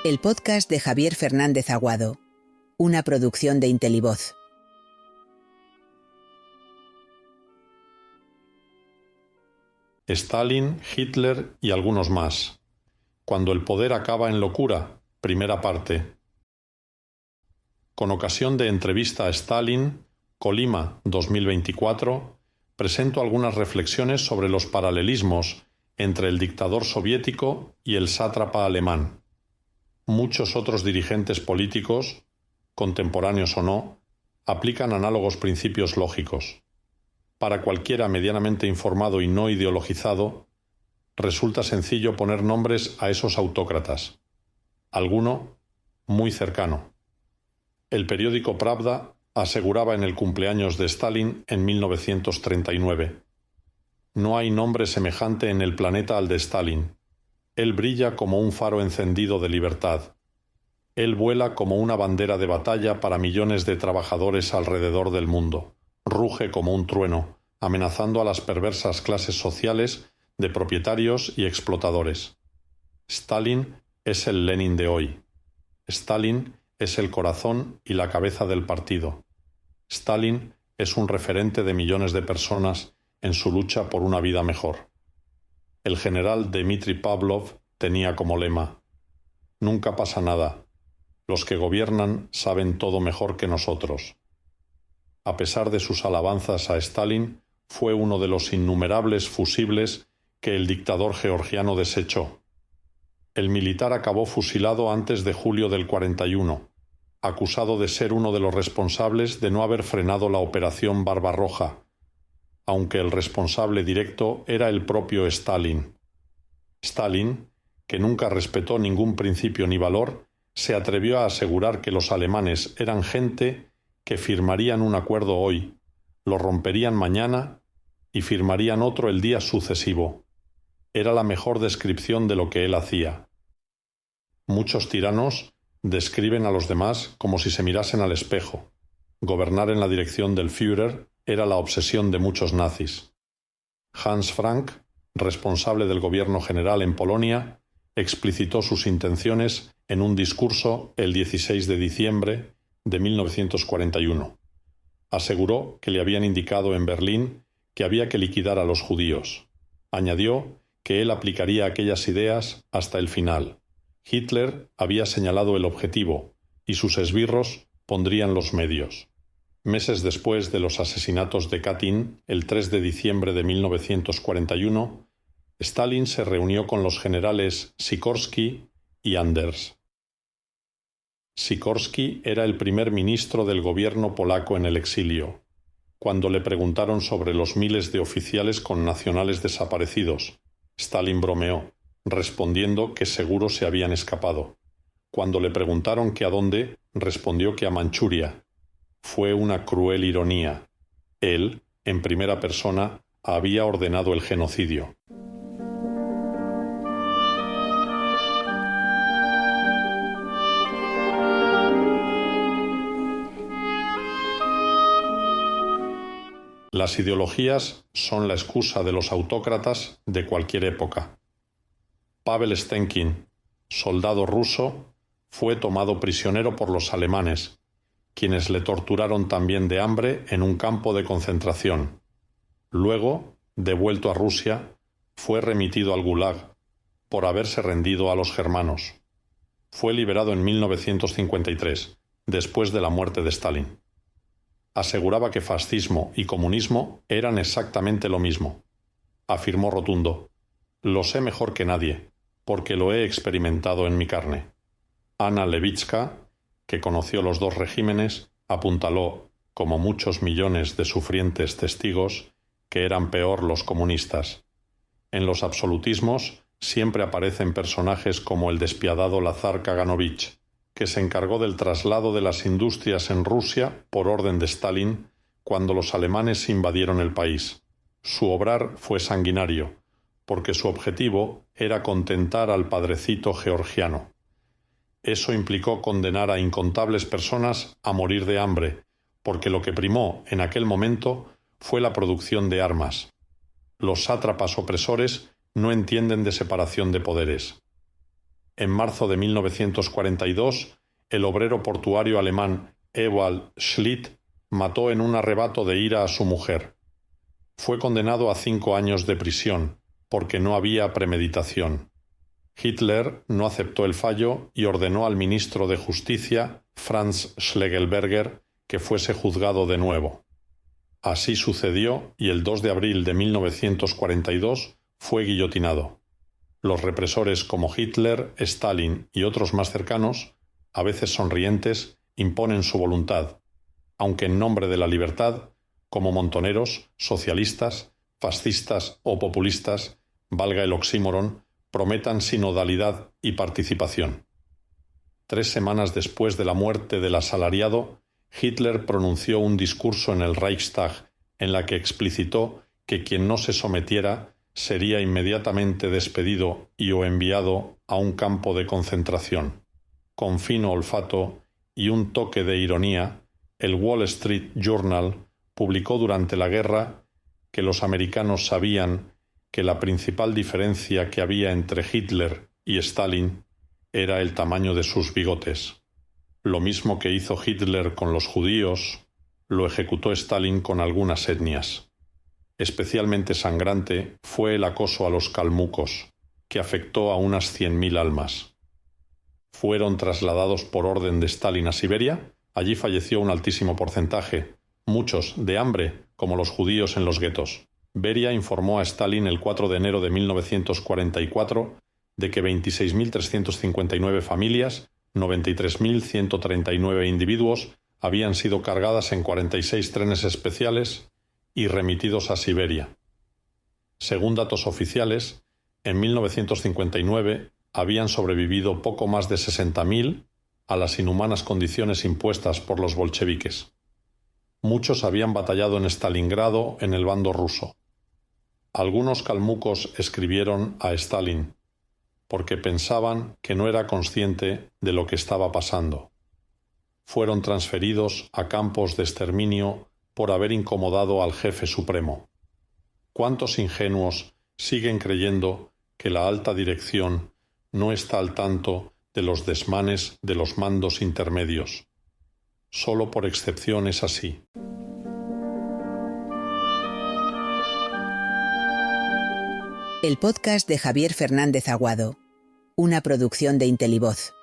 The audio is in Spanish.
El podcast de Javier Fernández Aguado, una producción de Intelivoz. Stalin, Hitler y algunos más. Cuando el poder acaba en locura, primera parte. Con ocasión de entrevista a Stalin, Colima 2024, presento algunas reflexiones sobre los paralelismos entre el dictador soviético y el sátrapa alemán. Muchos otros dirigentes políticos, contemporáneos o no, aplican análogos principios lógicos. Para cualquiera medianamente informado y no ideologizado, resulta sencillo poner nombres a esos autócratas. Alguno muy cercano. El periódico Pravda aseguraba en el cumpleaños de Stalin en 1939: «No hay nombre semejante en el planeta al de Stalin. Él brilla como un faro encendido de libertad. Él vuela como una bandera de batalla para millones de trabajadores alrededor del mundo. Ruge como un trueno, amenazando a las perversas clases sociales de propietarios y explotadores. Stalin es el Lenin de hoy. Stalin es el corazón y la cabeza del partido. Stalin es un referente de millones de personas en su lucha por una vida mejor». El general Dmitri Pavlov tenía como lema: «Nunca pasa nada. Los que gobiernan saben todo mejor que nosotros». A pesar de sus alabanzas a Stalin, fue uno de los innumerables fusibles que el dictador georgiano desechó. El militar acabó fusilado antes de julio del 41, acusado de ser uno de los responsables de no haber frenado la Operación Barbarroja, aunque el responsable directo era el propio Stalin. Stalin, que nunca respetó ningún principio ni valor, se atrevió a asegurar que los alemanes eran gente que firmarían un acuerdo hoy, lo romperían mañana y firmarían otro el día sucesivo. Era la mejor descripción de lo que él hacía. Muchos tiranos describen a los demás como si se mirasen al espejo. Gobernar en la dirección del Führer era la obsesión de muchos nazis. Hans Frank, responsable del gobierno general en Polonia, explicitó sus intenciones en un discurso el 16 de diciembre de 1941. Aseguró que le habían indicado en Berlín que había que liquidar a los judíos. Añadió que él aplicaría aquellas ideas hasta el final. Hitler había señalado el objetivo y sus esbirros pondrían los medios. Meses después de los asesinatos de Katyn, el 3 de diciembre de 1941, Stalin se reunió con los generales Sikorsky y Anders. Sikorsky era el primer ministro del gobierno polaco en el exilio. Cuando le preguntaron sobre los miles de oficiales connacionales desaparecidos, Stalin bromeó, respondiendo que seguro se habían escapado. Cuando le preguntaron que a dónde, respondió que a Manchuria. Fue una cruel ironía. Él, en primera persona, había ordenado el genocidio. Las ideologías son la excusa de los autócratas de cualquier época. Pavel Stenkin, soldado ruso, fue tomado prisionero por los alemanes, quienes le torturaron también de hambre en un campo de concentración. Luego, devuelto a Rusia, fue remitido al Gulag por haberse rendido a los germanos. Fue liberado en 1953, después de la muerte de Stalin. Aseguraba que fascismo y comunismo eran exactamente lo mismo. Afirmó rotundo: «Lo sé mejor que nadie, porque lo he experimentado en mi carne». Anna Levitska, que conoció los dos regímenes, apuntaló, como muchos millones de sufrientes testigos, que eran peor los comunistas. En los absolutismos siempre aparecen personajes como el despiadado Lazar Kaganovich, que se encargó del traslado de las industrias en Rusia por orden de Stalin cuando los alemanes invadieron el país. Su obrar fue sanguinario, porque su objetivo era contentar al padrecito georgiano. Eso implicó condenar a incontables personas a morir de hambre, porque lo que primó en aquel momento fue la producción de armas. Los sátrapas opresores no entienden de separación de poderes. En marzo de 1942, el obrero portuario alemán Ewald Schlitt mató en un arrebato de ira a su mujer. Fue condenado a 5 años de prisión, porque no había premeditación. Hitler no aceptó el fallo y ordenó al ministro de Justicia, Franz Schlegelberger, que fuese juzgado de nuevo. Así sucedió y el 2 de abril de 1942 fue guillotinado. Los represores como Hitler, Stalin y otros más cercanos, a veces sonrientes, imponen su voluntad, aunque en nombre de la libertad, como montoneros, socialistas, fascistas o populistas, valga el oxímoron, prometan sinodalidad y participación. 3 semanas después de la muerte del asalariado, Hitler pronunció un discurso en el Reichstag en la que explicitó que quien no se sometiera sería inmediatamente despedido y o enviado a un campo de concentración. Con fino olfato y un toque de ironía, el Wall Street Journal publicó durante la guerra que los americanos sabían que la principal diferencia que había entre Hitler y Stalin era el tamaño de sus bigotes. Lo mismo que hizo Hitler con los judíos, lo ejecutó Stalin con algunas etnias. Especialmente sangrante fue el acoso a los calmucos, que afectó a unas 100.000 almas. Fueron trasladados por orden de Stalin a Siberia. Allí falleció un altísimo porcentaje, muchos de hambre, como los judíos en los guetos. Beria informó a Stalin el 4 de enero de 1944 de que 26.359 familias, 93.139 individuos, habían sido cargadas en 46 trenes especiales y remitidos a Siberia. Según datos oficiales, en 1959 habían sobrevivido poco más de 60.000 a las inhumanas condiciones impuestas por los bolcheviques. Muchos habían batallado en Stalingrado en el bando ruso. Algunos calmucos escribieron a Stalin porque pensaban que no era consciente de lo que estaba pasando. Fueron transferidos a campos de exterminio por haber incomodado al jefe supremo. ¿Cuántos ingenuos siguen creyendo que la alta dirección no está al tanto de los desmanes de los mandos intermedios? Solo por excepción es así. El podcast de Javier Fernández Aguado, una producción de Intelivoz.